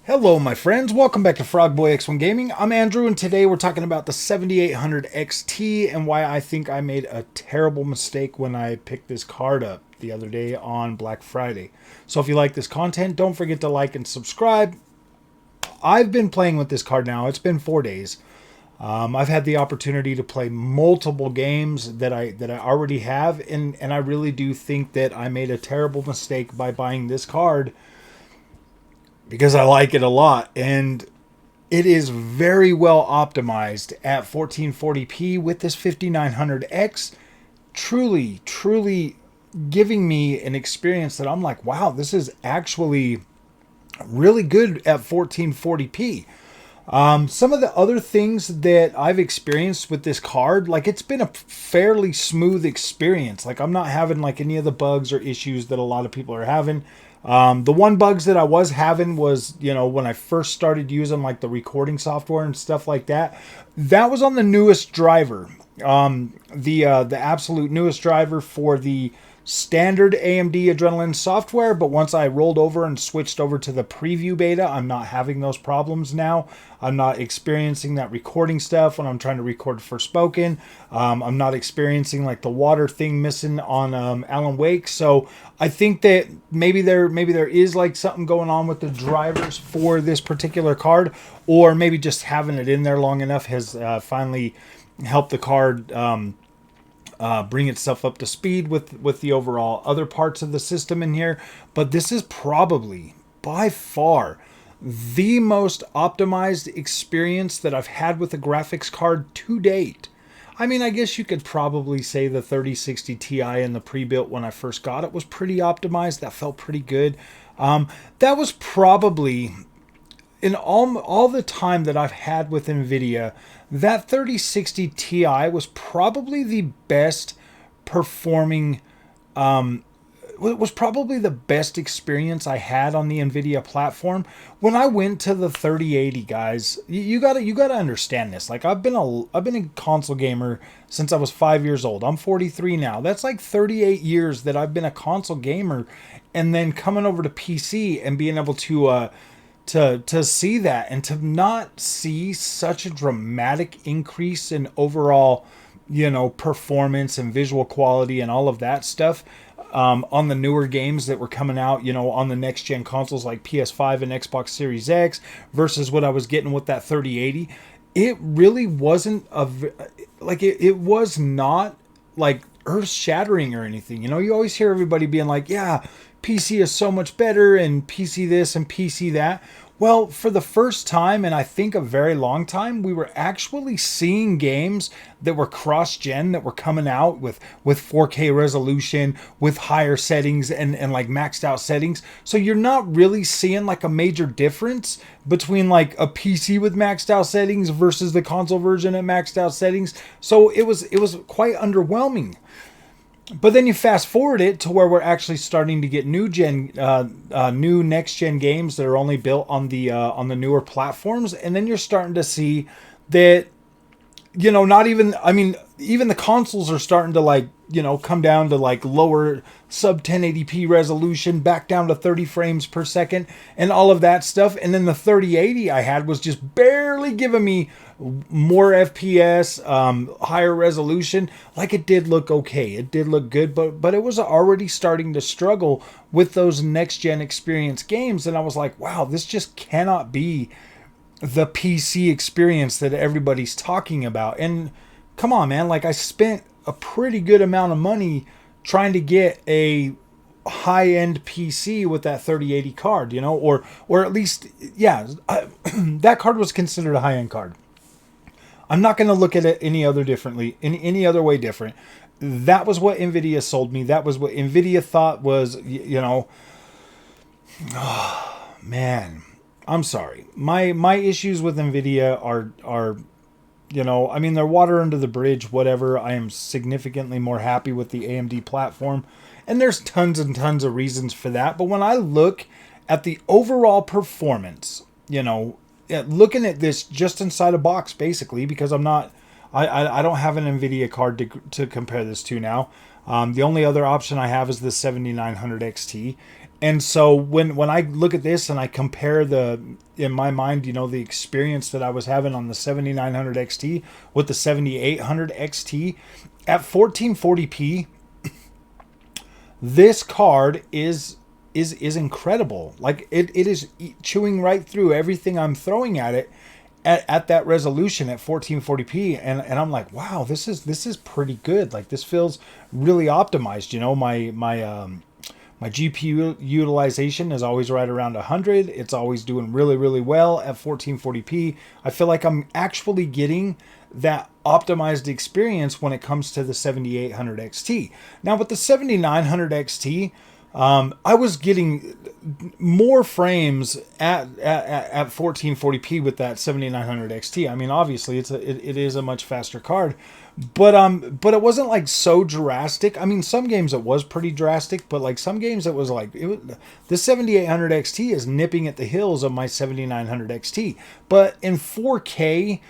Hello, my friends. Welcome back to Frogboy X1 Gaming. I'm Andrew, and today we're talking about the 7800 XT and why I think I made a terrible mistake when I picked this card up the other day on Black Friday. So if you like this content, don't forget to like and subscribe. I've been playing with this card now. It's been 4 days. I've had the opportunity to play multiple games that I already have, and I really do think that I made a terrible mistake by buying this card because I like it a lot, and it is very well optimized at 1440p with this 5900X. Truly giving me an experience that I'm like, wow, this is actually really good at 1440p. Some of the other things that I've experienced with this card, like it's been a fairly smooth experience. Like I'm not having like any of the bugs or issues that a lot of people are having. The one bugs that I was having was, when I first started using like the recording software and stuff like that, that was on the newest driver. The absolute newest driver for the standard AMD Adrenalin software, but once I rolled over and switched over to the preview beta, I'm not having those problems now. I'm not experiencing that recording stuff when I'm trying to record Forspoken. I'm not experiencing like the water thing missing on Alan Wake. So I think that maybe there is like something going on with the drivers for this particular card, or maybe just having it in there long enough has finally helped the card bring itself up to speed with the overall other parts of the system in here. But this is probably by far the most optimized experience that I've had with a graphics card to date. I mean, I guess you could probably say the 3060 Ti in the pre-built when I first got it was pretty optimized. That felt pretty good. That was probably, in all the time that I've had with NVIDIA, that 3060 Ti was probably the best performing, was probably the best experience I had on the NVIDIA platform. When I went to the 3080, guys, you gotta understand this. Like I've been a console gamer since I was 5 years old. I'm 43 now. That's like 38 years that I've been a console gamer, and then coming over to PC and being able to see that and to not see such a dramatic increase in overall, performance and visual quality and all of that stuff on the newer games that were coming out, on the next gen consoles like PS5 and Xbox Series X versus what I was getting with that 3080. It really wasn't it was not like earth shattering or anything. You always hear everybody being like, yeah, PC is so much better and PC this and PC that. Well, for the first time, and I think a very long time, we were actually seeing games that were cross-gen, that were coming out with 4K resolution, with higher settings and like maxed out settings. So you're not really seeing like a major difference between like a PC with maxed out settings versus the console version at maxed out settings. So it was quite underwhelming. But then you fast forward it to where we're actually starting to get new next gen games that are only built on the newer platforms, and then you're starting to see that, not even, I mean, even the consoles are starting to like, come down to like lower sub 1080p resolution, back down to 30 frames per second and all of that stuff. And then the 3080 I had was just barely giving me more FPS, higher resolution. Like it did look okay. It did look good, but it was already starting to struggle with those next gen experience games. And I was like, wow, this just cannot be the PC experience that everybody's talking about. And come on, man, like I spent a pretty good amount of money trying to get a high-end PC with that 3080 card, or at least, yeah, that card was considered a high-end card. I'm not going to look at it any other way different. That was what NVIDIA sold me. That was what NVIDIA thought was, oh, man, I'm sorry. My issues with NVIDIA are I mean, they're water under the bridge, whatever. I am significantly more happy with the AMD platform. And there's tons and tons of reasons for that. But when I look at the overall performance, looking at this just inside a box, basically, because I don't have an NVIDIA card to compare this to now. The only other option I have is the 7900 XT. And so when I look at this and I compare in my mind, the experience that I was having on the 7900 XT with the 7800 XT at 1440p, this card is incredible. Like it is chewing right through everything I'm throwing at it at that resolution at 1440p, and I'm like, wow, this is pretty good. Like this feels really optimized. My GPU utilization is always right around 100. It's always doing really, really well at 1440p. I feel like I'm actually getting that optimized experience when it comes to the 7800 XT. Now with the 7900 XT, I was getting more frames at 1440p with that 7900 XT. I mean, obviously it is a much faster card, but it wasn't like so drastic. I mean, some games it was pretty drastic, but like some games it was like the 7800 XT is nipping at the heels of my 7900 XT. But in 4K,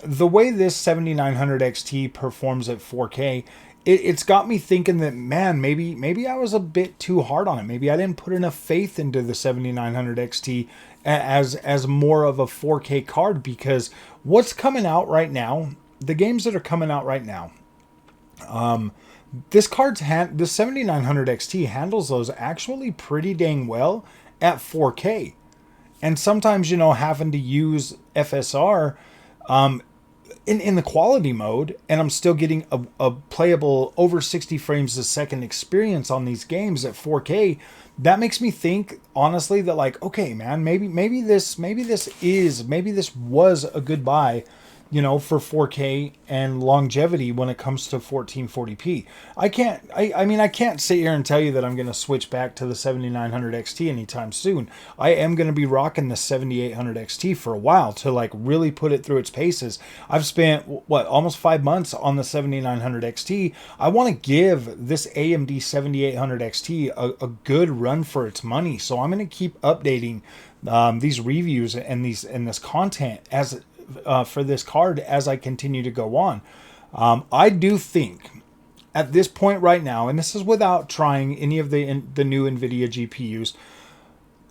the way this 7900 XT performs at 4K, it's got me thinking that, man, maybe I was a bit too hard on it. Maybe I didn't put enough faith into the 7900 XT as more of a 4K card, because what's coming out right now, the games that are coming out right now, this 7900 XT handles those actually pretty dang well at 4K. And sometimes, having to use FSR in the quality mode, and I'm still getting a playable over 60 frames a second experience on these games at 4K. That makes me think, honestly, that like, okay, man, maybe this was a good buy, for 4K and longevity when it comes to 1440p. I can't sit here and tell you that I'm going to switch back to the 7900 XT anytime soon. I am going to be rocking the 7800 XT for a while to like really put it through its paces. I've spent almost 5 months on the 7900 XT. I want to give this AMD 7800 XT a good run for its money. So I'm going to keep updating these reviews and this content as for this card as I continue to go on. I do think at this point right now, and this is without trying any of the new NVIDIA GPUs,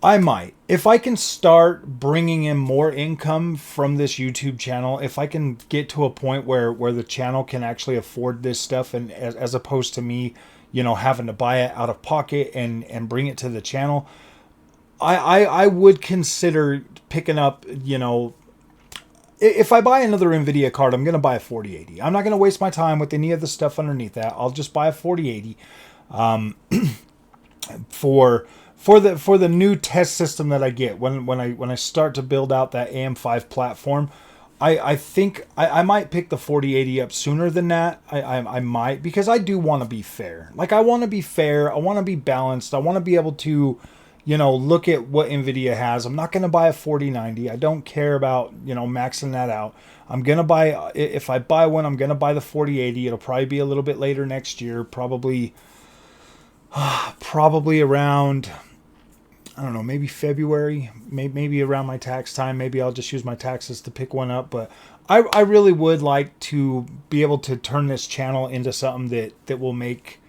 I might, if I can start bringing in more income from this YouTube channel, if I can get to a point where the channel can actually afford this stuff, and as opposed to me, having to buy it out of pocket and bring it to the channel, I would consider picking up, if I buy another NVIDIA card, I'm going to buy a 4080. I'm not going to waste my time with any of the stuff underneath that. I'll just buy a 4080 for the new test system that I get when I start to build out that AM5 platform. I think I might pick the 4080 up sooner than that. I might, because I do want to be fair. Like, I want to be fair. I want to be balanced. I want to be able to look at what NVIDIA has. I'm not going to buy a 4090. I don't care about, maxing that out. I'm going to buy, if I buy one, I'm going to buy the 4080. It'll probably be a little bit later next year. Probably around, I don't know, maybe February, maybe around my tax time. Maybe I'll just use my taxes to pick one up. But I really would like to be able to turn this channel into something that will make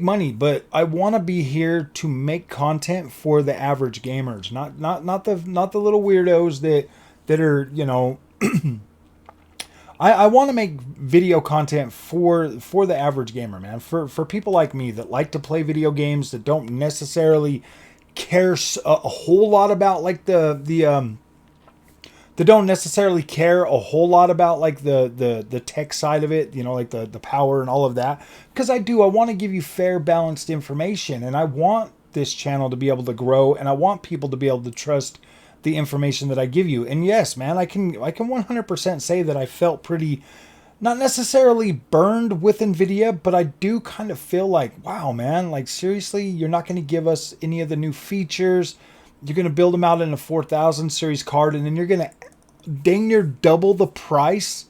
money, but I want to be here to make content for the average gamers, not the little weirdos that are, I want to make video content for the average gamer, man, for people like me that like to play video games, that don't necessarily care a whole lot about like that don't necessarily care a whole lot about like the tech side of it, like the power and all of that. Because I want to give you fair, balanced information, and I want this channel to be able to grow, and I want people to be able to trust the information that I give you. And yes, man, I can 100% say that I felt pretty, not necessarily burned with NVIDIA, but I do kind of feel like, wow, man, like seriously, you're not going to give us any of the new features. You're going to build them out in a 4000 series card, and then you're going to dang near double the price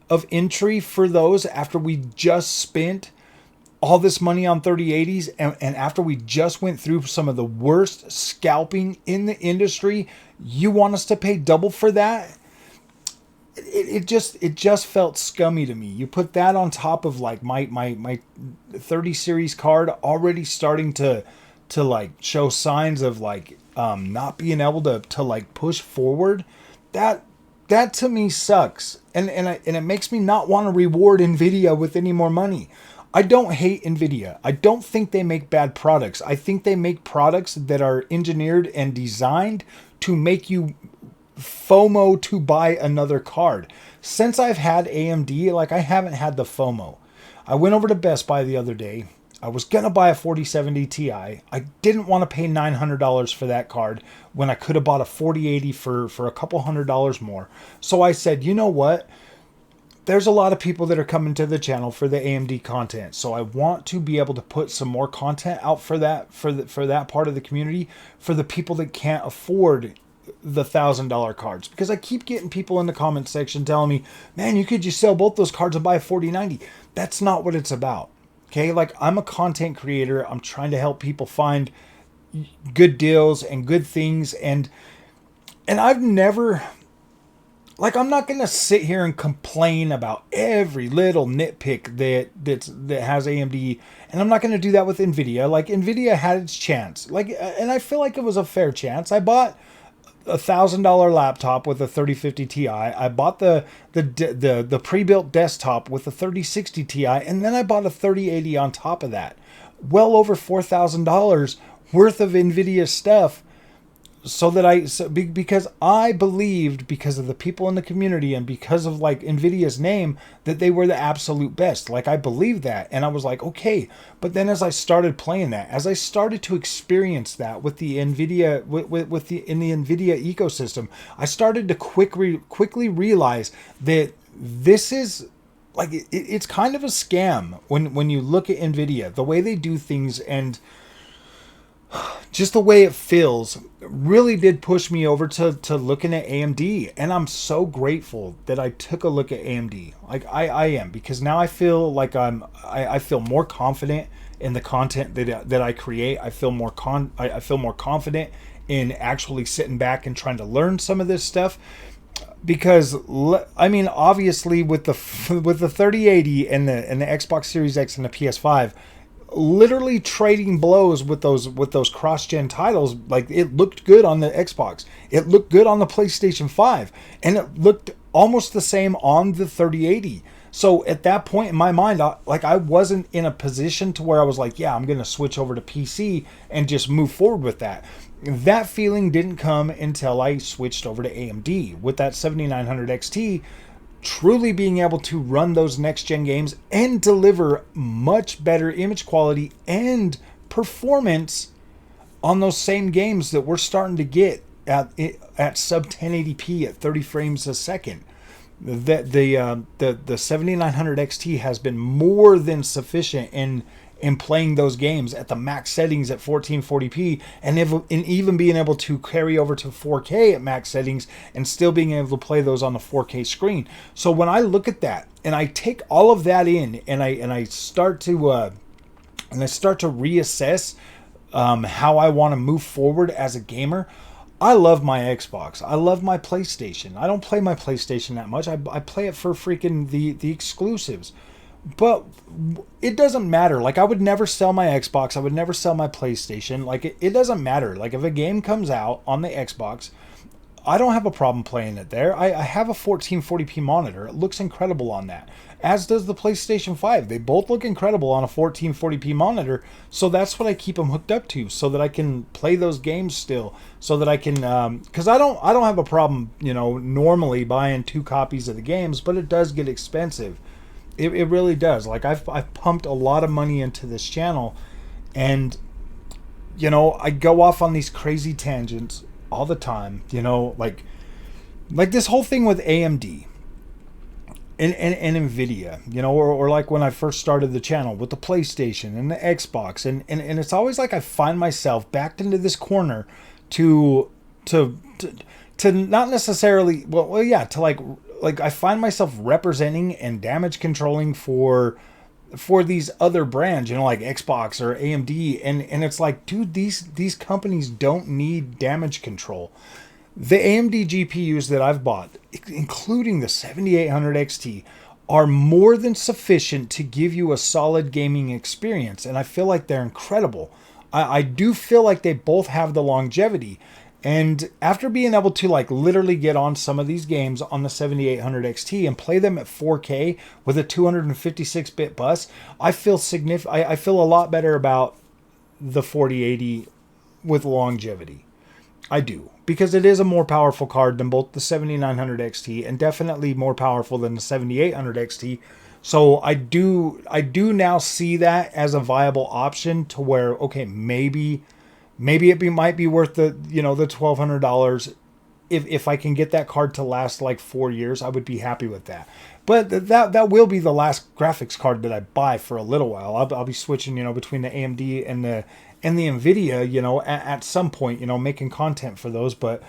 of entry for those after we just spent all this money on 3080s, and after we just went through some of the worst scalping in the industry. You want us to pay double for that? It just felt scummy to me. You put that on top of like my 30 series card already starting to to like show signs of like not being able to like push forward, that to me sucks. And it makes me not want to reward Nvidia with any more money. I don't hate Nvidia. I don't think they make bad products. I think they make products that are engineered and designed to make you FOMO to buy another card. Since I've had AMD, like, I haven't had the FOMO. I went over to Best Buy the other day. I was going to buy a 4070 Ti. I didn't want to pay $900 for that card when I could have bought a 4080 for a couple $100 more. So I said, you know what? There's a lot of people that are coming to the channel for the AMD content. So I want to be able to put some more content out for that part of the community, for the people that can't afford the $1,000 cards. Because I keep getting people in the comment section telling me, man, you could just sell both those cards and buy a 4090. That's not what it's about. Okay, like, I'm a content creator. I'm trying to help people find good deals and good things, and I've never, like, I'm not gonna sit here and complain about every little nitpick that has AMD, and I'm not gonna do that with Nvidia. Like, Nvidia had its chance, like, and I feel like it was a fair chance. I bought a $1,000 laptop with a 3050 Ti. I bought the pre-built desktop with a 3060 Ti, and then I bought a 3080 on top of that. Well over $4,000 worth of Nvidia stuff, because I believed, because of the people in the community and because of like Nvidia's name, that they were the absolute best. Like, I believed that, and I was like, okay. But then as I started playing that, as I started to experience that with the Nvidia, in the Nvidia ecosystem, I started to quickly realize that this is like, it's kind of a scam when you look at Nvidia, the way they do things, and just the way it feels really did push me over to looking at AMD. And I'm so grateful that I took a look at AMD. Like, I am, because now I feel like I feel more confident in the content that I create. I feel more confident in actually sitting back and trying to learn some of this stuff. Because, I mean, obviously with the 3080 and the Xbox Series X and the PS5, literally trading blows with those cross-gen titles. Like, it looked good on the Xbox, it looked good on the PlayStation 5, and it looked almost the same on the 3080. So at that point in my mind, I wasn't in a position to where I was like, yeah, I'm going to switch over to PC and just move forward with that. That feeling didn't come until I switched over to AMD with that 7900 XT, truly being able to run those next gen games and deliver much better image quality and performance on those same games that we're starting to get at sub 1080p at 30 frames a second. That the 7900 XT has been more than sufficient in playing those games at the max settings at 1440p, and even being able to carry over to 4K at max settings and still being able to play those on the 4K screen. So when I look at that and I take all of that in, and I start to reassess how I want to move forward as a gamer, I love my Xbox. I love my PlayStation. I don't play my PlayStation that much. I play it for freaking the exclusives. But it doesn't matter. Like, I would never sell my Xbox. I would never sell my PlayStation. Like, it doesn't matter. Like, if a game comes out on the Xbox, I don't have a problem playing it there. I have a 1440p monitor. It looks incredible on that. As does the PlayStation 5. They both look incredible on a 1440p monitor. So that's what I keep them hooked up to, so that I can play those games still. So that I can, because I don't have a problem, normally buying 2 copies of the games, but it does get expensive. It really does. Like, I've pumped a lot of money into this channel, and I go off on these crazy tangents all the time. Like this whole thing with AMD and Nvidia. Or like when I first started the channel with the PlayStation and the Xbox, and it's always like I find myself backed into this corner to not necessarily to like I find myself representing and damage controlling for these other brands, like Xbox or AMD, and it's like, dude, these companies don't need damage control. The AMD GPUs that I've bought, including the 7800 XT, are more than sufficient to give you a solid gaming experience, and I feel like they're incredible. I do feel like they both have the longevity. And after being able to like literally get on some of these games on the 7800 XT and play them at 4K with a 256-bit bus, I feel I feel a lot better about the 4080 with longevity. I do, because it is a more powerful card than both the 7900 XT and definitely more powerful than the 7800 XT. So I do now see that as a viable option to where, okay, maybe might be worth the, the $1,200. If I can get that card to last like 4 years, I would be happy with that. But that will be the last graphics card that I buy for a little while. I'll be switching, between the AMD and the NVIDIA, at some point, making content for those. But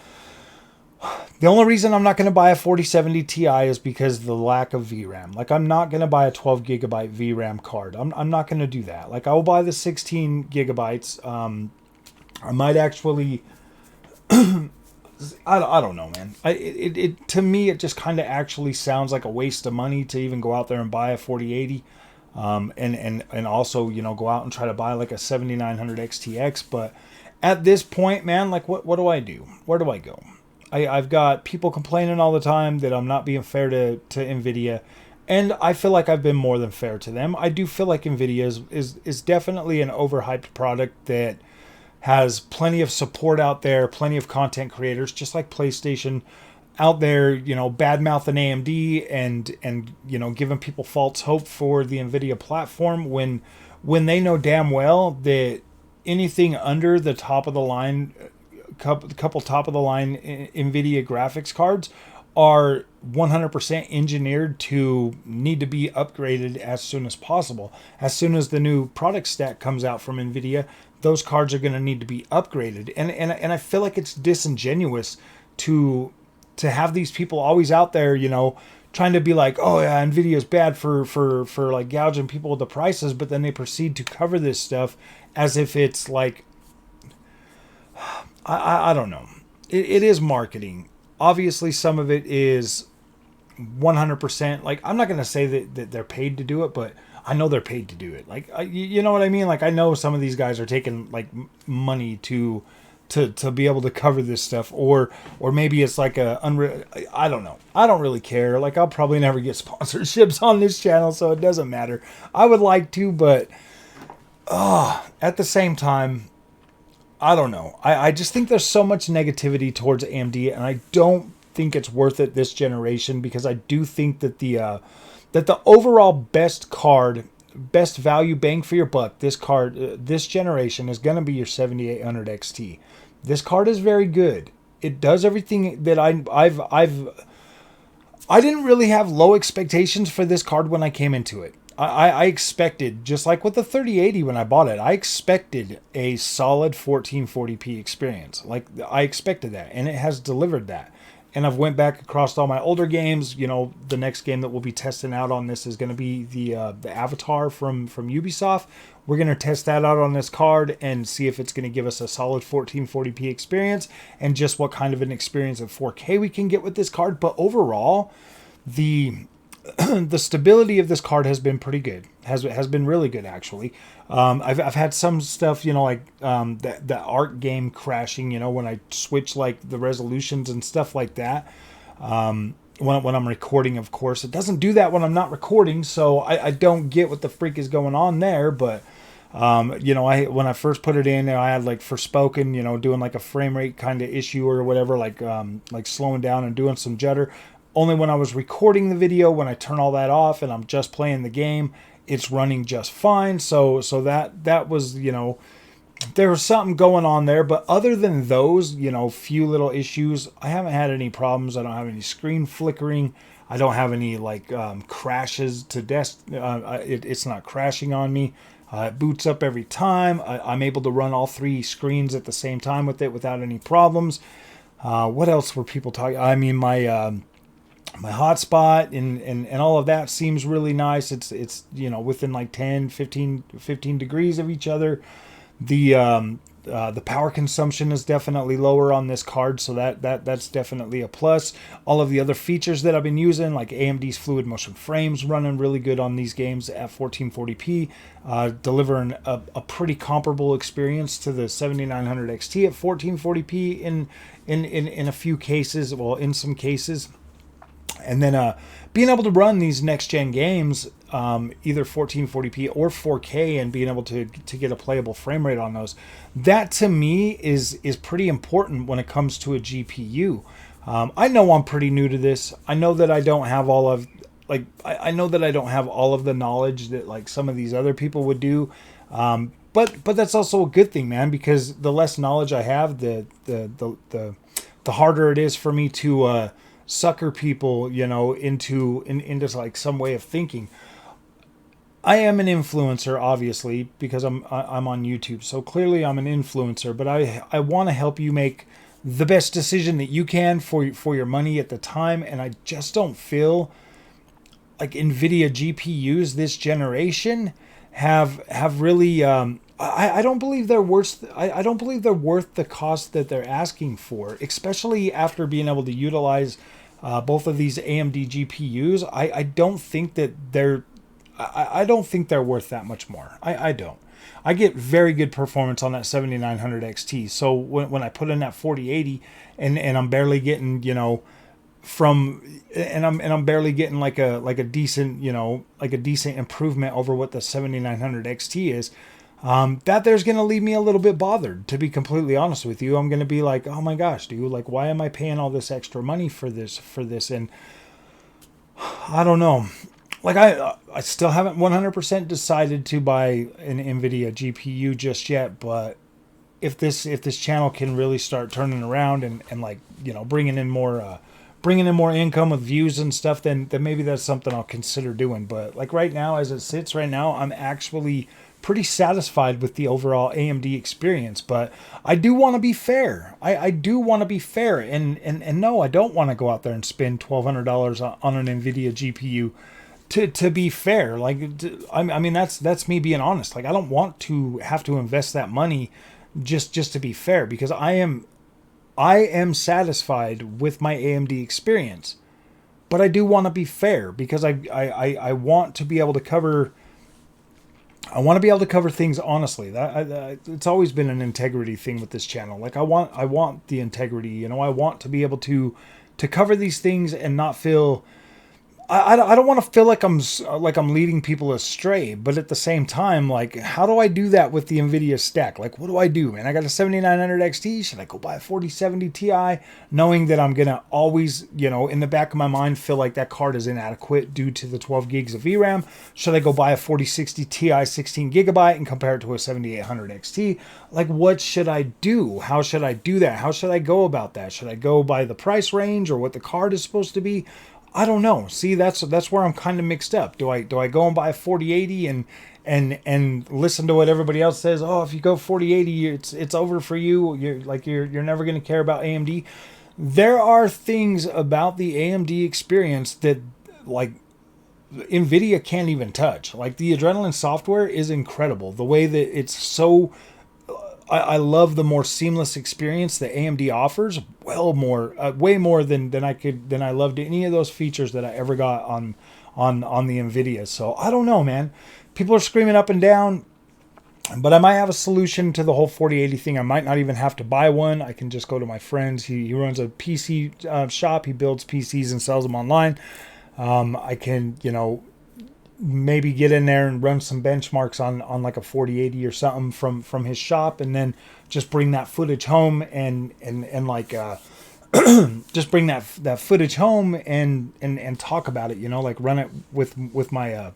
the only reason I'm not going to buy a 4070 Ti is because of the lack of VRAM. Like, I'm not going to buy a 12 gigabyte VRAM card. I'm not going to do that. Like, I will buy the 16 gigabytes. I might actually, I don't know, man. To me, it just kind of actually sounds like a waste of money to even go out there and buy a 4080. And also, go out and try to buy like a 7900 XTX. But at this point, man, like, what do I do? Where do I go? I've got people complaining all the time that I'm not being fair to NVIDIA. And I feel like I've been more than fair to them. I do feel like NVIDIA is definitely an overhyped product that has plenty of support out there, plenty of content creators, just like PlayStation out there, bad mouthing AMD and giving people false hope for the NVIDIA platform when they know damn well that anything under the top of the line, couple top of the line NVIDIA graphics cards are 100% engineered to need to be upgraded as soon as possible. As soon as the new product stack comes out from NVIDIA, those cards are going to need to be upgraded. And I feel like it's disingenuous to have these people always out there, trying to be like, oh yeah, NVIDIA's bad for like gouging people with the prices, but then they proceed to cover this stuff as if it's like, I don't know. It is marketing. Obviously, some of it is 100%. Like, I'm not going to say that they're paid to do it, but I know they're paid to do it. Like, you know what I mean? Like, I know some of these guys are taking like money to be able to cover this stuff, or maybe it's like I don't know. I don't really care. Like, I'll probably never get sponsorships on this channel, so it doesn't matter. I would like to, but at the same time, I don't know. I just think there's so much negativity towards AMD, and I don't think it's worth it this generation, because I do think that the overall best value bang for your buck, this generation is going to be your 7800 XT. This card is very good. It does everything that I didn't really have low expectations for this card when I came into it. I expected, just like with the 3080 when I bought it, I expected a solid 1440p experience. Like, I expected that, and it has delivered that. And I've went back across all my older games. The next game that we'll be testing out on this is going to be the Avatar from Ubisoft. We're going to test that out on this card and see if it's going to give us a solid 1440p experience and just what kind of an experience of 4K we can get with this card. But overall, the stability of this card has been pretty good. Has been really good, actually. I've had some stuff, like the art game crashing, when I switch like the resolutions and stuff like that. When I'm recording, of course, it doesn't do that when I'm not recording, so I don't get what the freak is going on there. But when I first put it in, I had like Forspoken, doing like a frame rate kind of issue or whatever, like slowing down and doing some jutter. Only when I was recording the video, when I turn all that off and I'm just playing the game, it's running just fine. So that was, there was something going on there. But other than those, few little issues, I haven't had any problems. I don't have any screen flickering. I don't have any like crashes to desk. It's not crashing on me. It boots up every time. I'm able to run all three screens at the same time with it without any problems. What else were people talking? I mean, my hotspot and all of that seems really nice. It's within like 10, 15 degrees of each other. The The power consumption is definitely lower on this card, so that's definitely a plus. All of the other features that I've been using, like AMD's fluid motion frames, running really good on these games at 1440p, delivering a pretty comparable experience to the 7900 XT at 1440p in a few cases, well, in some cases. And then being able to run these next gen games, either 1440p or 4K, and being able to get a playable frame rate on those, that to me is pretty important when it comes to a GPU. I know I'm pretty new to this. I know that I don't have all of I know that I don't have all of the knowledge that like some of these other people would do. But that's also a good thing, man, because the less knowledge I have, the harder it is for me to sucker people, into like some way of thinking. I am an influencer, obviously, because I'm on YouTube. So clearly I'm an influencer, but I want to help you make the best decision that you can for your money at the time. And I just don't feel like NVIDIA GPUs this generation have really I don't believe they're worth I don't believe they're worth the cost that they're asking for, especially after being able to utilize both of these AMD GPUs. I don't think that I don't think they're worth that much more. I don't. I get very good performance on that 7900 XT. So when I put in that 4080 and I'm barely getting, I'm barely getting like a decent, like a decent improvement over what the 7900 XT is, that there's going to leave me a little bit bothered, to be completely honest with you. I'm going to be like, oh my gosh, dude, like, why am I paying all this extra money for this? And I don't know. Like, I still haven't 100% decided to buy an NVIDIA GPU just yet, but if this channel can really start turning around and like, bringing in more income with views and stuff, then maybe that's something I'll consider doing. But like right now, as it sits right now, I'm actually pretty satisfied with the overall AMD experience. But I do want to be fair. I do want to be fair. And no, I don't want to go out there and spend $1,200 on an NVIDIA GPU. To be fair, like, I mean, that's me being honest. Like, I don't want to have to invest that money just to be fair, because I am satisfied with my AMD experience, but I do want to be fair, because I want to be able to cover. I want to be able to cover things honestly. It's always been an integrity thing with this channel. Like, I want the integrity. I want to be able to cover these things and not feel. I don't want to feel like I'm leading people astray, but at the same time, like, how do I do that with the NVIDIA stack? Like, what do I do, man? I got a 7900 XT. Should I go buy a 4070 Ti, knowing that I'm gonna always, in the back of my mind, feel like that card is inadequate due to the 12 gigs of VRAM? Should I go buy a 4060 Ti 16 gigabyte and compare it to a 7800 XT? Like, what should I do? How should I do that? How should I go about that? Should I go by the price range or what the card is supposed to be? I don't know. See, that's where I'm kind of mixed up. Do I go and buy a 4080 and listen to what everybody else says? Oh, if you go 4080, it's over for you. You're never going to care about AMD. There are things about the AMD experience that, like, NVIDIA can't even touch. Like, the Adrenaline software is incredible. The way that it's so. I love the more seamless experience that AMD offers. Way more than I loved any of those features that I ever got on the NVIDIA. So I don't know, man. People are screaming up and down, but I might have a solution to the whole 4080 thing. I might not even have to buy one. I can just go to my friends. He runs a PC shop. He builds PCs and sells them online. I can, maybe get in there and run some benchmarks on like a 4080 or something from his shop, and then just bring that footage home and like just bring that footage home and talk about it, like run it with my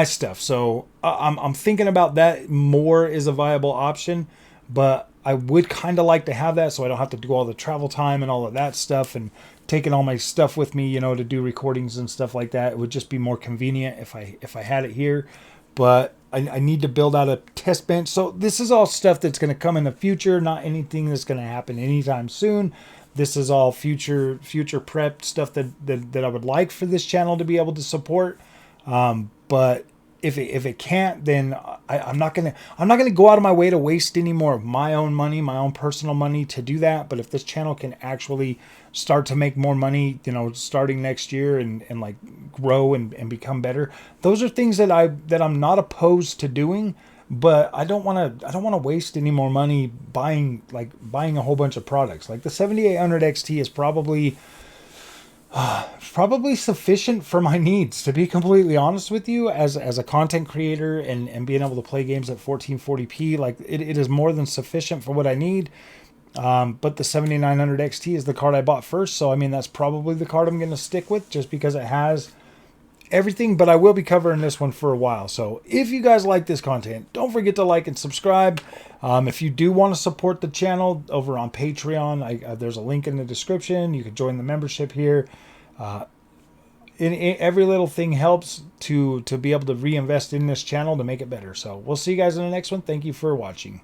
stuff. So I'm thinking about that more as a viable option, but I would kind of like to have that so I don't have to do all the travel time and all of that stuff and taking all my stuff with me, to do recordings and stuff like that. It would just be more convenient if I had it here. But I need to build out a test bench. So this is all stuff that's going to come in the future, not anything that's going to happen anytime soon. This is all future prep stuff that I would like for this channel to be able to support. But if it can't, then I'm not gonna go out of my way to waste any more of my own money, my own personal money to do that. But if this channel can actually start to make more money, you know, starting next year and like grow and become better, those are things that I'm not opposed to doing. But I don't want to waste any more money buying a whole bunch of products. Like the 7800 XT is probably sufficient for my needs, to be completely honest with you, as a content creator and being able to play games at 1440p. Like it is more than sufficient for what I need. But the 7900 XT is the card I bought first, so I mean that's probably the card I'm going to stick with, just because it has everything. But I will be covering this one for a while. So if you guys like this content, don't forget to like and subscribe. If you do want to support the channel over on Patreon, there's a link in the description. You can join the membership here. Every little thing helps to be able to reinvest in this channel to make it better. So we'll see you guys in the next one. Thank you for watching.